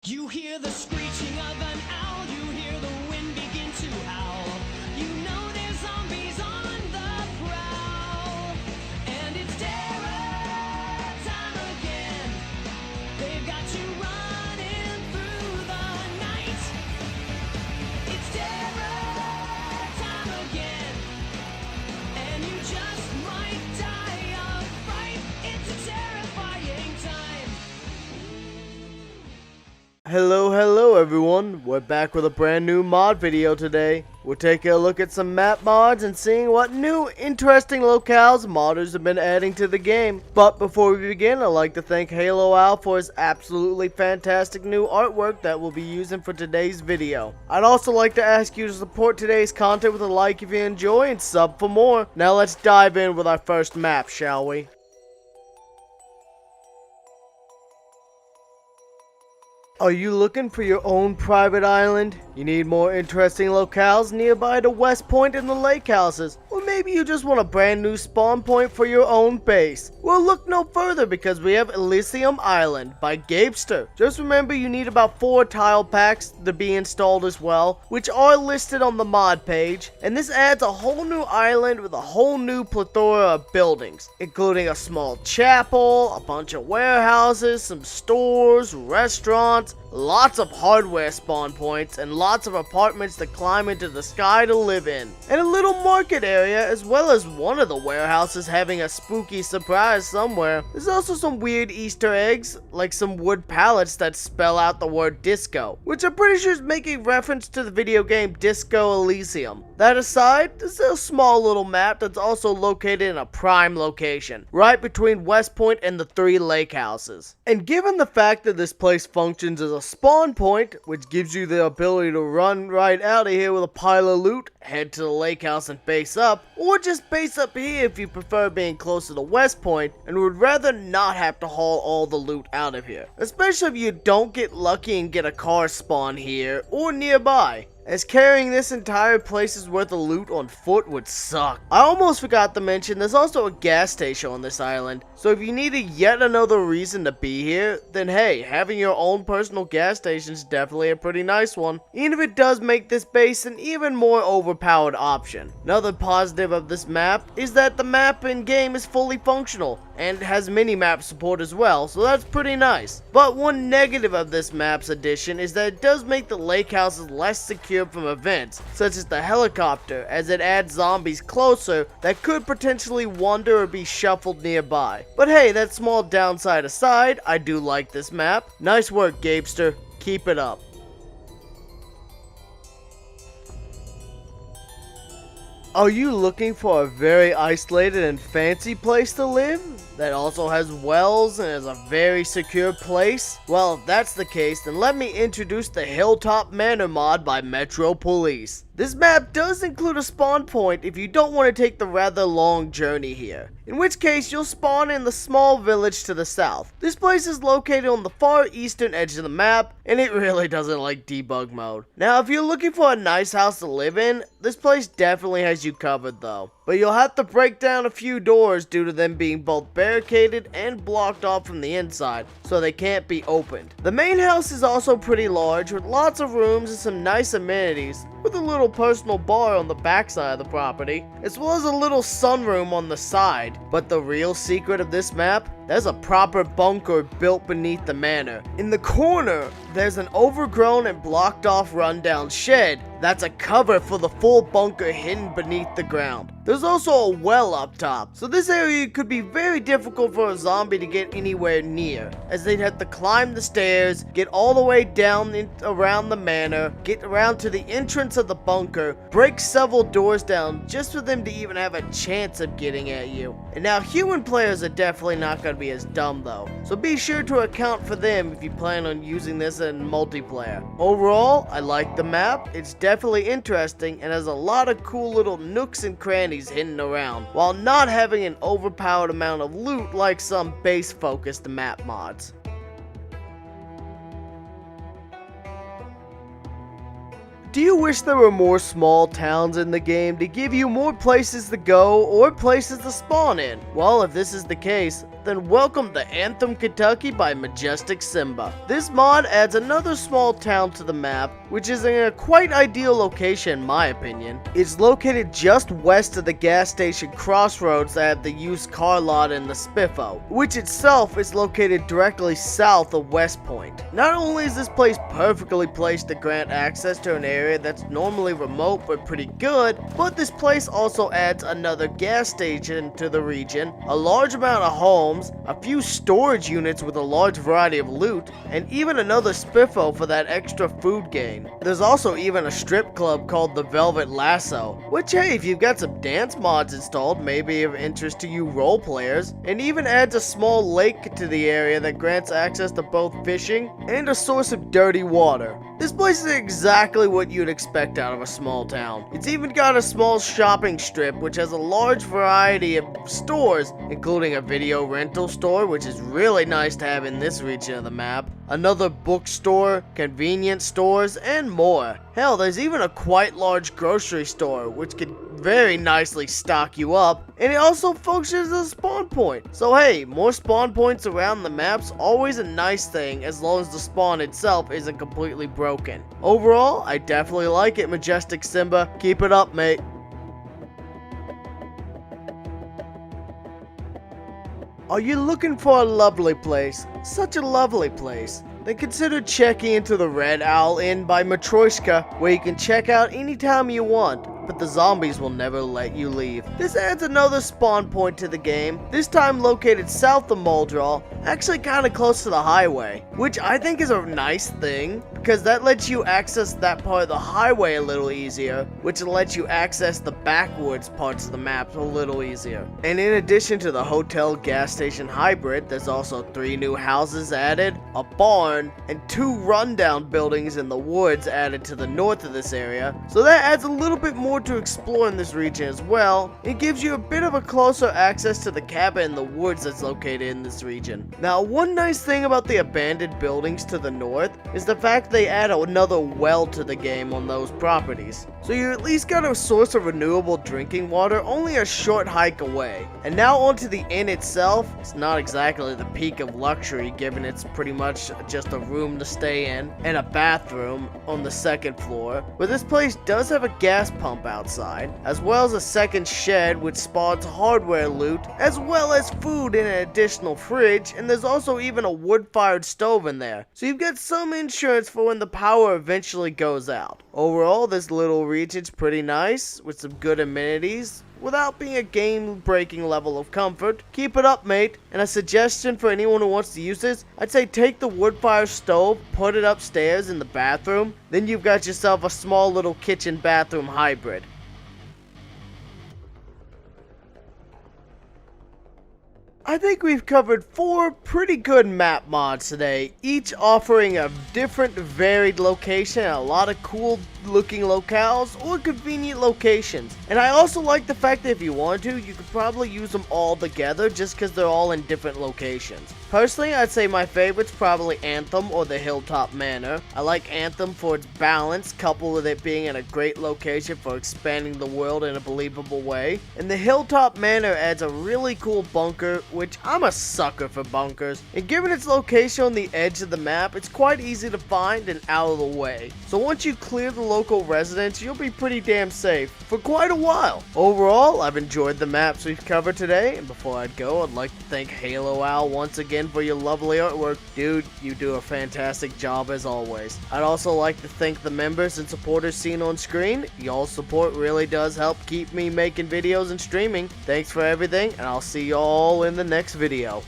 You hear the screeching of an owl, you hear the wind begin to howl. You know there's zombies on the prowl. And it's terror time again. They've got you running through the night. It's terror time again. And you just might die of fright. It's a terrifying time. Hello everyone, we're back with a brand new mod video today. We're taking a look at some map mods and seeing what new interesting locales modders have been adding to the game. But before we begin, I'd like to thank HaloOwl for his absolutely fantastic new artwork that we'll be using for today's video. I'd also like to ask you to support today's content with a like if you enjoy and sub for more. Now let's dive in with our first map, shall we? Are you looking for your own private island? You need more interesting locales nearby to West Point and the lake houses? Or maybe you just want a brand new spawn point for your own base? Well, look no further because we have Elysium Island by Gapester. Just remember you need about 4 tile packs to be installed as well, which are listed on the mod page. And this adds a whole new island with a whole new plethora of buildings, including a small chapel, a bunch of warehouses, some stores, restaurants, lots of hardware spawn points, and lots of apartments to climb into the sky to live in. And a little market area, as well as one of the warehouses having a spooky surprise somewhere. There's also some weird Easter eggs, like some wood pallets that spell out the word disco, which I'm pretty sure is making reference to the video game Disco Elysium. That aside, this is a small little map that's also located in a prime location, right between West Point and the 3 lake houses. And given the fact that this place functions as a spawn point, which gives you the ability to run right out of here with a pile of loot, head to the lake house and base up, or just base up here if you prefer being closer to West Point and would rather not have to haul all the loot out of here. Especially if you don't get lucky and get a car spawn here or nearby, as carrying this entire place's worth of loot on foot would suck. I almost forgot to mention there's also a gas station on this island, so if you needed yet another reason to be here, then hey, having your own personal gas station is definitely a pretty nice one, even if it does make this base an even more overpowered option. Another positive of this map is that the map in game is fully functional, and has mini-map support as well, so that's pretty nice. But one negative of this map's addition is that it does make the lake houses less secure from events, such as the helicopter, as it adds zombies closer that could potentially wander or be shuffled nearby. But hey, that small downside aside, I do like this map. Nice work, Gapester. Keep it up. Are you looking for a very isolated and fancy place to live that also has wells and is a very secure place? Well, if that's the case, then let me introduce the Hilltop Manor mod by Metro Police. This map does include a spawn point if you don't want to take the rather long journey here, in which case you'll spawn in the small village to the south. This place is located on the far eastern edge of the map, and it really doesn't like debug mode. Now, if you're looking for a nice house to live in, this place definitely has you covered though. But you'll have to break down a few doors due to them being both barricaded and blocked off from the inside, so they can't be opened. The main house is also pretty large, with lots of rooms and some nice amenities, with a little personal bar on the backside of the property, as well as a little sunroom on the side. But the real secret of this map? There's a proper bunker built beneath the manor. In the corner, there's an overgrown and blocked off rundown shed that's a cover for the full bunker hidden beneath the ground. There's also a well up top, so this area could be very difficult for a zombie to get anywhere near, as they'd have to climb the stairs, get all the way down around the manor, get around to the entrance of the bunker, break several doors down just for them to even have a chance of getting at you. And now human players are definitely not going to be as dumb though, so be sure to account for them if you plan on using this in multiplayer. Overall, I like the map. It's definitely interesting and has a lot of cool little nooks and crannies hidden around, while not having an overpowered amount of loot like some base focused map mods. Do you wish there were more small towns in the game to give you more places to go or places to spawn in? Well, if this is the case, Then welcome to Anthem Kentucky by Majestic Simba. This mod adds another small town to the map, which is in a quite ideal location in my opinion. It's located just west of the gas station crossroads that have the used car lot and the Spiffo, which itself is located directly south of West Point. Not only is this place perfectly placed to grant access to an area that's normally remote but pretty good, but this place also adds another gas station to the region, a large amount of homes, a few storage units with a large variety of loot, and even another Spiffo for that extra food gain. There's also even a strip club called the Velvet Lasso, which hey, if you've got some dance mods installed, may be of interest to you role players, and even adds a small lake to the area that grants access to both fishing and a source of dirty water. This place is exactly what you'd expect out of a small town. It's even got a small shopping strip which has a large variety of stores, including a video rental store, which is really nice to have in this region of the map, another bookstore, convenience stores, and more. Hell, there's even a quite large grocery store, which could very nicely stock you up, and it also functions as a spawn point. So hey, more spawn points around the map's always a nice thing as long as the spawn itself isn't completely broken. Overall, I definitely like it, Majestic Simba. Keep it up, mate. Are you looking for a lovely place? Such a lovely place. Then consider checking into the Red Owl Inn by Matryoshka, where you can check out anytime you want, but the zombies will never let you leave. This adds another spawn point to the game, this time located south of Muldraw, actually kinda close to the highway, which I think is a nice thing, because that lets you access that part of the highway a little easier, which lets you access the backwoods parts of the map a little easier. And in addition to the hotel gas station hybrid, there's also 3 new houses added, a barn, and 2 rundown buildings in the woods added to the north of this area, so that adds a little bit more to explore in this region as well. It gives you a bit of a closer access to the cabin in the woods that's located in this region. Now, one nice thing about the abandoned buildings to the north is the fact they add another well to the game on those properties. So you at least got a source of renewable drinking water only a short hike away. And now onto the inn itself. It's not exactly the peak of luxury given it's pretty much just a room to stay in and a bathroom on the 2nd floor, but this place does have a gas pump outside, as well as a second shed which spawns hardware loot, as well as food in an additional fridge, and there's also even a wood-fired stove in there, so you've got some insurance for when the power eventually goes out. Overall, this little region's pretty nice, with some good amenities, without being a game-breaking level of comfort. Keep it up, mate. And a suggestion for anyone who wants to use this, I'd say take the wood-fire stove, put it upstairs in the bathroom, then you've got yourself a small little kitchen-bathroom hybrid. I think we've covered 4 pretty good map mods today, each offering a different varied location and a lot of cool looking locales or convenient locations. And I also like the fact that if you wanted to, you could probably use them all together just because they're all in different locations. Personally, I'd say my favorite's probably Anthem or the Hilltop Manor. I like Anthem for its balance, coupled with it being in a great location for expanding the world in a believable way. And the Hilltop Manor adds a really cool bunker, which I'm a sucker for bunkers. And given its location on the edge of the map, it's quite easy to find and out of the way. So once you clear the local residents, you'll be pretty damn safe for quite a while. Overall, I've enjoyed the maps we've covered today, and before I go, I'd like to thank HaloOwl once again for your lovely artwork. Dude, you do a fantastic job as always. I'd also like to thank the members and supporters seen on screen. Y'all's support really does help keep me making videos and streaming. Thanks for everything, and I'll see y'all in the next video.